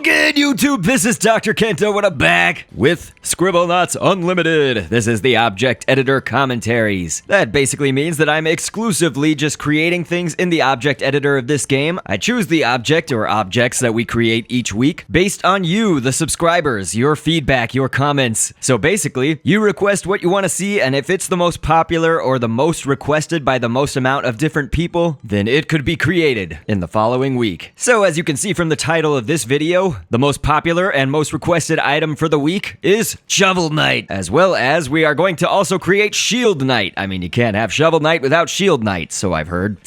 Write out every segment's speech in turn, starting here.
good, YouTube? This is Dr.Kendo, and I'm back with Scribblenauts Unlimited. This is the object editor commentaries. That basically means that I'm exclusively just creating things in the object editor of this game. I choose the object or objects that we create each week based on you, the subscribers, your feedback, your comments. So basically, you request what you want to see, and if it's the most popular or the most requested by the most amount of different people, then it could be created in the following week. So as you can see from the title of this video, the most popular and most requested item for the week is Shovel Knight, as well as we are going to also create Shield Knight. I mean, you can't have Shovel Knight without Shield Knight, so I've heard.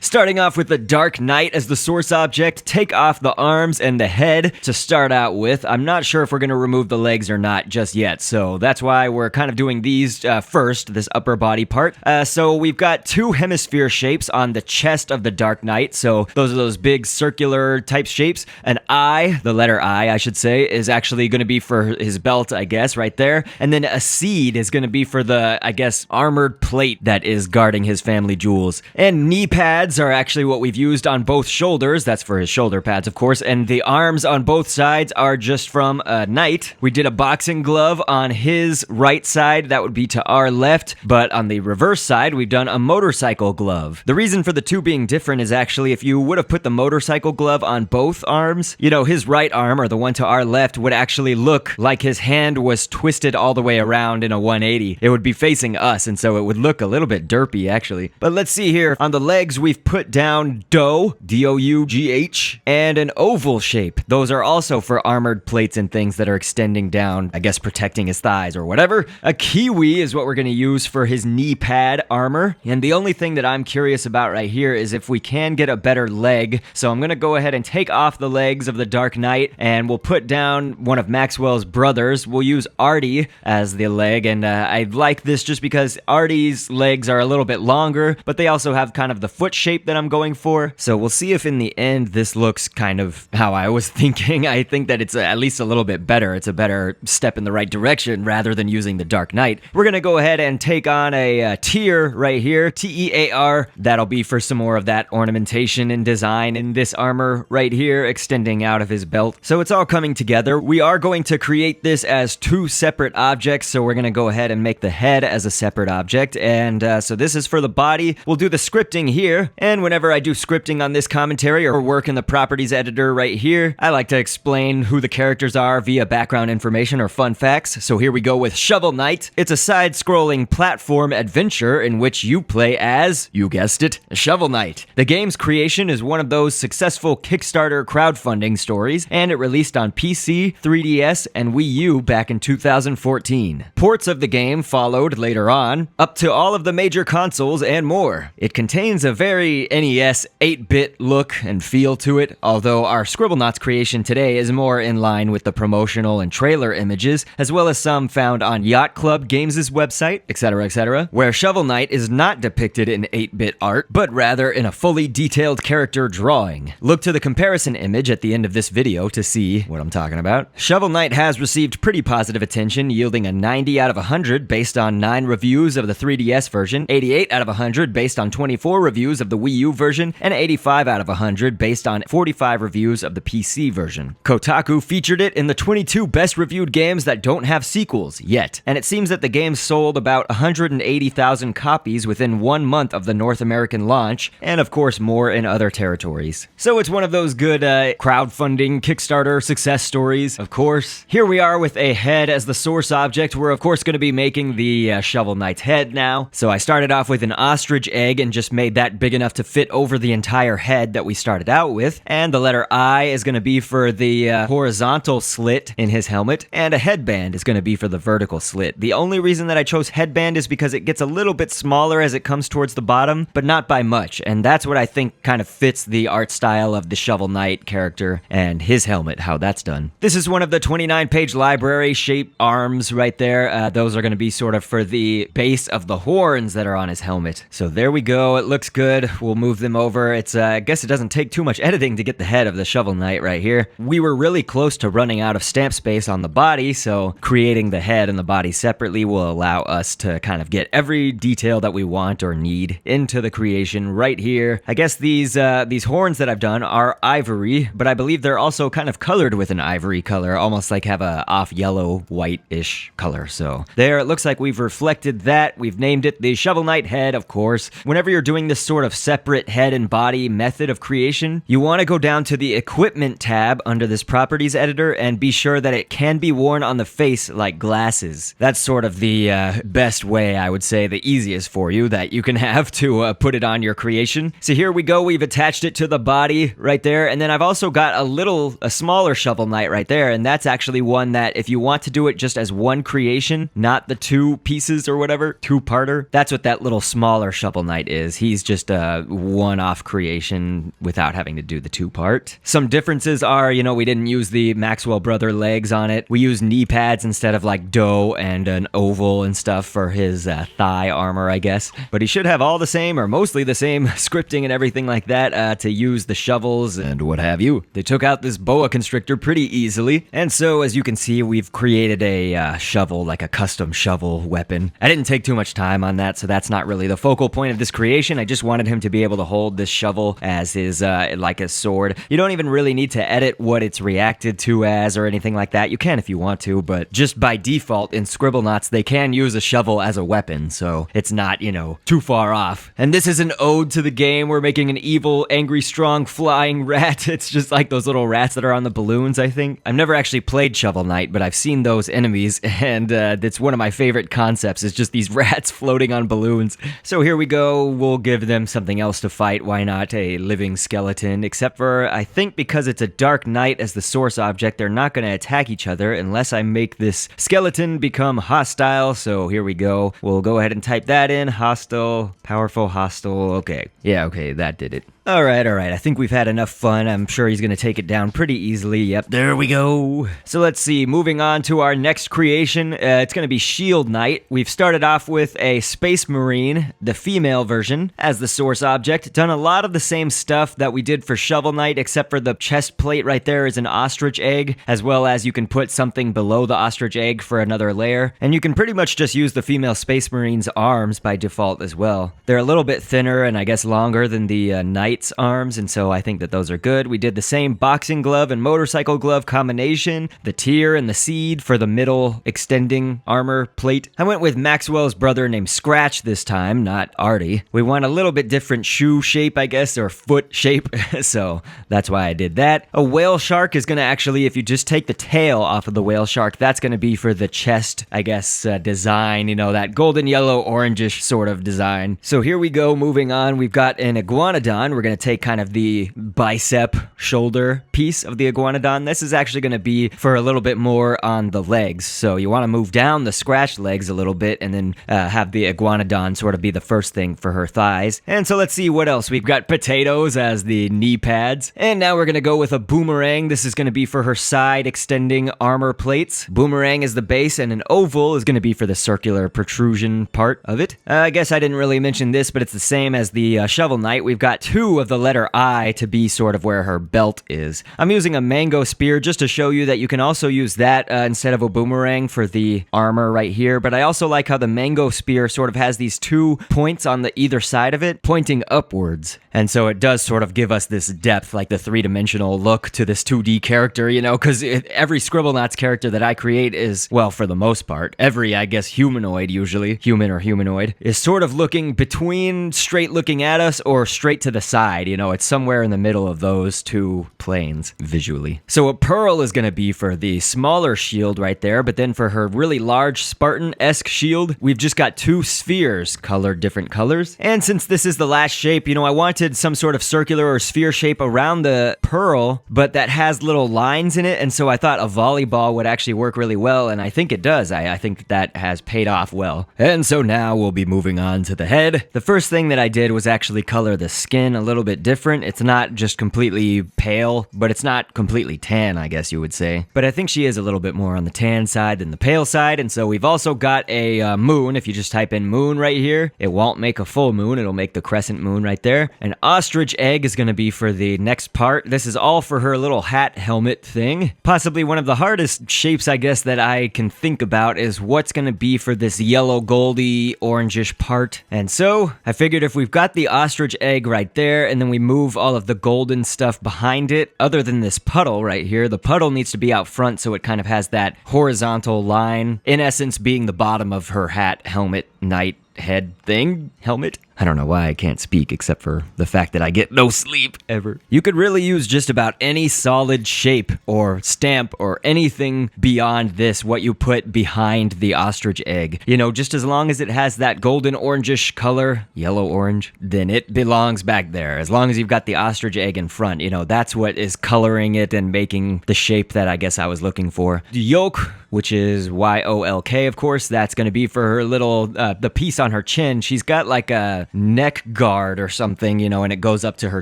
Starting off with the Dark Knight as the source object, take off the arms and the head to start out with. I'm not sure if we're going to remove the legs or not just yet, so that's why we're kind of doing these first, this upper body part. So we've got two hemisphere shapes on the chest of the Dark Knight, so those are those big circular type shapes. An eye, the letter I should say, is actually going to be for his belt, I guess, right there. And then a seed is going to be for the, I guess, armored plate that is guarding his family jewels. And knee pads are actually what we've used on both shoulders. That's for his shoulder pads, of course. And the arms on both sides are just from a knight. We did a boxing glove on his right side. That would be to our left. But on the reverse side, we've done a motorcycle glove. The reason for the two being different is actually if you would have put the motorcycle glove on both arms, you know, his right arm, or the one to our left, would actually look like his hand was twisted all the way around in a 180. It would be facing us, and so it would look a little bit derpy, actually. But let's see here. On the legs, we've put down dough, D-O-U-G-H, and an oval shape. Those are also for armored plates and things that are extending down, I guess protecting his thighs or whatever. A kiwi is what we're going to use for his knee pad armor. And the only thing that I'm curious about right here is if we can get a better leg. So I'm going to go ahead and take off the legs of the Dark Knight, and we'll put down one of Maxwell's brothers. We'll use Artie as the leg, and I like this just because Artie's legs are a little bit longer, but they also have kind of the foot shape that I'm going for. So we'll see if in the end this looks kind of how I was thinking. I think that it's at least a little bit better. It's a better step in the right direction rather than using the Dark Knight. We're going to go ahead and take on a tier right here, T-E-A-R. That'll be for some more of that ornamentation and design in this armor right here, extending out of his belt. So it's all coming together. We are going to create this as two separate objects, so we're going to go ahead and make the head as a separate object, and so this is for the body. We'll do the scripting here, and whenever I do scripting on this commentary or work in the properties editor right here, I like to explain who the characters are via background information or fun facts. So here we go with Shovel Knight. It's a side-scrolling platform adventure in which you play as, you guessed it, Shovel Knight. The game's creation is one of those successful Kickstarter crowdfunding stories, and it released on PC, 3DS, and Wii U back in 2014. Ports of the game followed later on, up to all of the major consoles and more. It contains a very NES 8-bit look and feel to it, although our Scribblenauts creation today is more in line with the promotional and trailer images, as well as some found on Yacht Club Games' website, etc., where Shovel Knight is not depicted in 8-bit art, but rather in a fully detailed character drawing. Look to the comparison image at the end of this video to see what I'm talking about. Shovel Knight has received pretty positive attention, yielding a 90 out of 100 based on 9 reviews of the 3DS version, 88 out of 100 based on 24 reviews of the Wii U version, and 85 out of 100 based on 45 reviews of the PC version. Kotaku featured it in the 22 best reviewed games that don't have sequels yet, and it seems that the game sold about 180,000 copies within 1 month of the North American launch, and of course more in other territories. So it's one of those good crowdfunding Kickstarter success stories, of course. Here we are with a head as the source object. We're of course going to be making the Shovel Knight's head now. So I started off with an ostrich egg and just made that big enough to fit over the entire head that we started out with. And the letter I is going to be for the horizontal slit in his helmet, and a headband is going to be for the vertical slit. The only reason that I chose headband is because it gets a little bit smaller as it comes towards the bottom, but not by much. And that's what I think kind of fits the art style of the Shovel Knight character and his helmet, how that's done. This is one of the 29-page library shape arms right there. Those are going to be sort of for the base of the horns that are on his helmet. So there we go. It looks good. We'll move them over. It's I guess it doesn't take too much editing to get the head of the Shovel Knight right here. We were really close to running out of stamp space on the body, so creating the head and the body separately will allow us to kind of get every detail that we want or need into the creation right here. I guess these horns that I've done are ivory, but I believe they're also kind of colored with an ivory color, almost like have a off yellow, white-ish color. So there, it looks like we've reflected that. We've named it the Shovel Knight head, of course. Whenever you're doing this sort of separate head and body method of creation, you want to go down to the Equipment tab under this Properties editor and be sure that it can be worn on the face like glasses. That's sort of the best way, I would say, the easiest for you that you can have to put it on your creation. So here we go. We've attached it to the body right there, and then I've also got a smaller Shovel Knight right there, and that's actually one that if you want to do it just as one creation, not the two pieces or whatever, two-parter, that's what that little smaller Shovel Knight is. He's just a one-off creation without having to do the two-part. Some differences are, we didn't use the Maxwell brother legs on it. We used knee pads instead of like dough and an oval and stuff for his thigh armor, I guess. But he should have all the same or mostly the same scripting and everything like that to use the shovels and what have you. They took out this boa constrictor pretty easily. And so as you can see, we've created a shovel, like a custom shovel weapon. I didn't take too much time on that, so that's not really the focal point of this creation. I just wanted him to be able to hold this shovel as his, like a sword. You don't even really need to edit what it's reacted to as or anything like that. You can if you want to, but just by default in Scribblenauts, they can use a shovel as a weapon, so it's not, too far off. And this is an ode to the game. We're making an evil, angry, strong, flying rat. It's just like those little rats that are on the balloons, I think. I've never actually played Shovel Knight, but I've seen those enemies, and it's one of my favorite concepts. It's just these rats floating on balloons. So here we go. We'll give them something else to fight. Why not a living skeleton? Except for, I think because it's a Dark Knight as the source object, they're not going to attack each other unless I make this skeleton become hostile. So here we go. We'll go ahead and type that in. Hostile, powerful, hostile. Okay. Yeah, okay, that did it. All right. I think we've had enough fun. I'm sure he's going to take it down pretty easily. Yep, there we go. So let's see. Moving on to our next creation. It's going to be Shield Knight. We've started off with a Space Marine, the female version, as the source object. Done a lot of the same stuff that we did for Shovel Knight, except for the chest plate right there is an ostrich egg, as well as you can put something below the ostrich egg for another layer. And you can pretty much just use the female Space Marine's arms by default as well. They're a little bit thinner and I guess longer than the Knight's arms, and so I think that those are good. We did the same boxing glove and motorcycle glove combination, the tear and the seed for the middle extending armor plate. I went with Maxwell's brother named Scratch this time, not Artie. We want a little bit different shoe shape, I guess, or foot shape, so that's why I did that. A whale shark is going to actually, if you just take the tail off of the whale shark, that's going to be for the chest, I guess, design, that golden yellow orangish sort of design. So here we go, moving on. We've got an iguanodon. We're going to take kind of the bicep shoulder piece of the iguanodon. This is actually going to be for a little bit more on the legs. So you want to move down the Scratch legs a little bit and then have the iguanodon sort of be the first thing for her thighs. And so let's see what else. We've got potatoes as the knee pads. And now we're going to go with a boomerang. This is going to be for her side extending armor plates. Boomerang is the base and an oval is going to be for the circular protrusion part of it. I guess I didn't really mention this, but it's the same as the Shovel Knight. We've got two of the letter I to be sort of where her belt is. I'm using a mango spear just to show you that you can also use that instead of a boomerang for the armor right here, but I also like how the mango spear sort of has these 2 points on the either side of it pointing upwards, and so it does sort of give us this depth, like the three-dimensional look to this 2D character, because every Scribblenauts character that I create is, well, for the most part, every, I guess, humanoid usually, human or humanoid, is sort of looking between straight looking at us or straight to the side. It's somewhere in the middle of those two planes visually. So a pearl is going to be for the smaller shield right there, but then for her really large Spartan-esque shield, we've just got 2 spheres colored different colors. And since this is the last shape, I wanted some sort of circular or sphere shape around the pearl, but that has little lines in it, and so I thought a volleyball would actually work really well, and I think it does. I think that has paid off well. And so now we'll be moving on to the head. The first thing that I did was actually color the skin a little bit different. It's not just completely pale, but it's not completely tan, I guess you would say. But I think she is a little bit more on the tan side than the pale side, and so we've also got a moon. If you just type in moon right here, it won't make a full moon, it'll make the crescent moon right there. An ostrich egg is going to be for the next part. This is all for her little hat helmet thing. Possibly one of the hardest shapes, I guess, that I can think about is what's going to be for this yellow goldy orangish part. And so I figured if we've got the ostrich egg right there, there, and then we move all of the golden stuff behind it. Other than this puddle right here, the puddle needs to be out front so it kind of has that horizontal line, in essence being the bottom of her hat, helmet, knight, head thing, helmet. I don't know why I can't speak except for the fact that I get no sleep ever. You could really use just about any solid shape or stamp or anything beyond this, what you put behind the ostrich egg. You know, just as long as it has that golden orangish color, yellow-orange, then it belongs back there. As long as you've got the ostrich egg in front, you know, that's what is coloring it and making the shape that I guess I was looking for. The yolk, which is Y-O-L-K, of course, that's going to be for her little, the piece on her chin. She's got like a neck guard or something, you know, and it goes up to her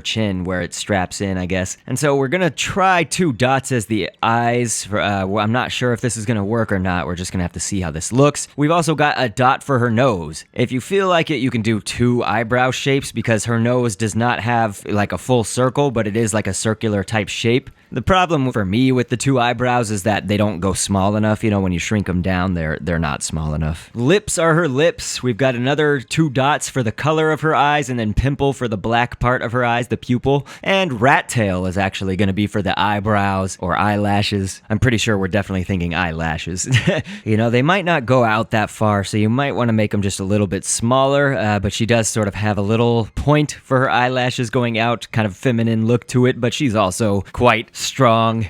chin where it straps in, I guess. And so we're going to try 2 dots as the eyes. For, I'm not sure if this is going to work or not. We're just going to have to see how this looks. We've also got a dot for her nose. If you feel like it, you can do 2 eyebrow shapes because her nose does not have like a full circle, but it is like a circular type shape. The problem for me with the 2 eyebrows is that they don't go small enough. You know, when you shrink them down, they're not small enough. Lips are her lips. We've got another 2 dots for the color of her eyes, and then pimple for the black part of her eyes, the pupil. And rat tail is actually going to be for the eyebrows or eyelashes. I'm pretty sure we're definitely thinking eyelashes. You know, they might not go out that far, so you might want to make them just a little bit smaller, but she does sort of have a little point for her eyelashes going out, kind of feminine look to it, but she's also quite strong,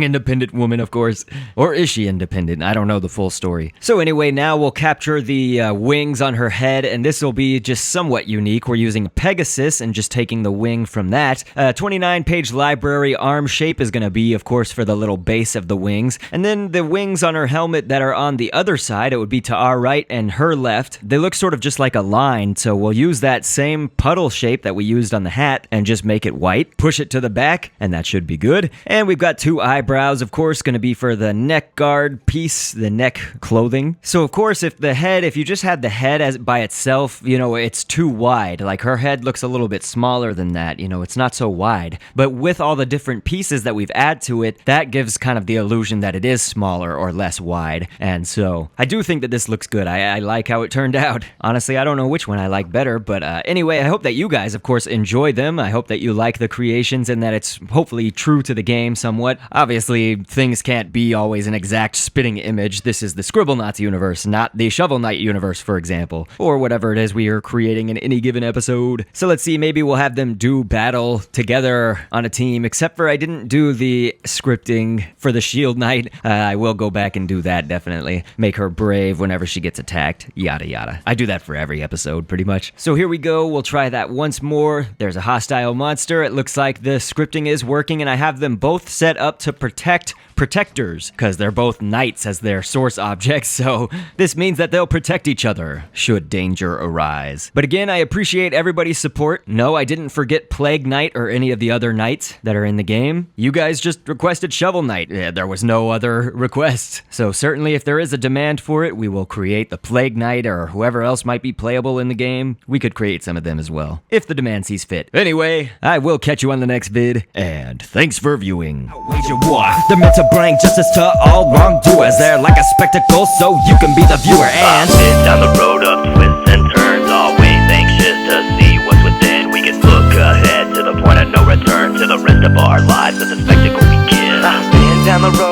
independent woman, of course. Or is she independent? I don't know the full story. So anyway, now we'll capture the wings on her head, and this will be just somewhat unique. We're using Pegasus and just taking the wing from that. 29-page library arm shape is going to be, of course, for the little base of the wings. And then the wings on her helmet that are on the other side, it would be to our right and her left. They look sort of just like a line, so we'll use that same puddle shape that we used on the hat and just make it white. Push it to the back, and that should be good. And we've got 2 eyebrows, of course, going to be for the neck guard piece, the neck clothing. So, of course, if you just had the head as by itself, you know, it's too wide. Like, her head looks a little bit smaller than that, you know, it's not so wide. But with all the different pieces that we've added to it, that gives kind of the illusion that it is smaller or less wide. And so, I do think that this looks good. I like how it turned out. Honestly, I don't know which one I like better, but anyway, I hope that you guys, of course, enjoy them. I hope that you like the creations and that it's hopefully true to the game somewhat. Obviously, things can't be always an exact spitting image. This is the Scribblenauts universe, not the Shovel Knight universe, for example, or whatever it is we are creating in any given episode. So let's see, maybe we'll have them do battle together on a team, except for I didn't do the scripting for the Shield Knight. I will go back and do that, definitely. Make her brave whenever she gets attacked, yada yada. I do that for every episode, pretty much. So here we go, we'll try that once more. There's a hostile monster. It looks like the scripting is working, and I have them both set up to protect protectors, because they're both knights as their source objects, so this means that they'll protect each other should danger arise. But again, I appreciate everybody's support. No, I didn't forget Plague Knight or any of the other knights that are in the game. You guys just requested Shovel Knight. There was no other requests. So certainly if there is a demand for it, we will create the Plague Knight or whoever else might be playable in the game. We could create some of them as well, if the demand sees fit. Anyway, I will catch you on the next vid, and thanks for viewing. Wage a war. They're meant to bring justice to all wrongdoers. They're like a spectacle, so you can be the viewer. And down the road of twists and turns, always anxious to see what's within. We can look ahead to the point of no return, to the rest of our lives as the spectacle begins. I've been down the road